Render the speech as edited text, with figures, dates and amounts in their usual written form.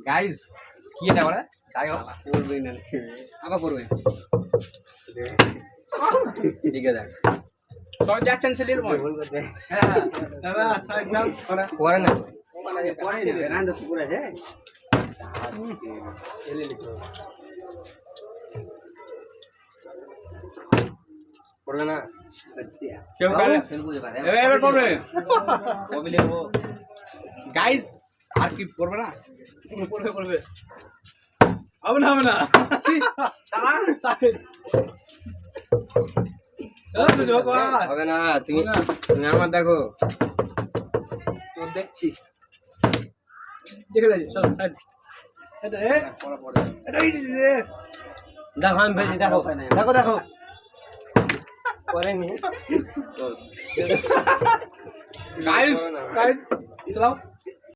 guys কি এটা বড় গায় করবে না আবার করবে ঠিক আছে সব যাচ্ছেন সেলির মই হ্যাঁ দাদা সাইড দাও করে না করে না রান্না তো পুরো আছে এলে লিখো পড়বে না কেউ কালে এবার পড়বে কবি লিখবো গাইস আর কি পড়বে না পড়বে হবে না তারা চাকে হবে না তুমি আমার দেখো তো দেখছি দেখে যাই চলো সাইড এটা এ এটা দেখো আমি ভেজি দেখো দেখো করেনি গাইস চলাও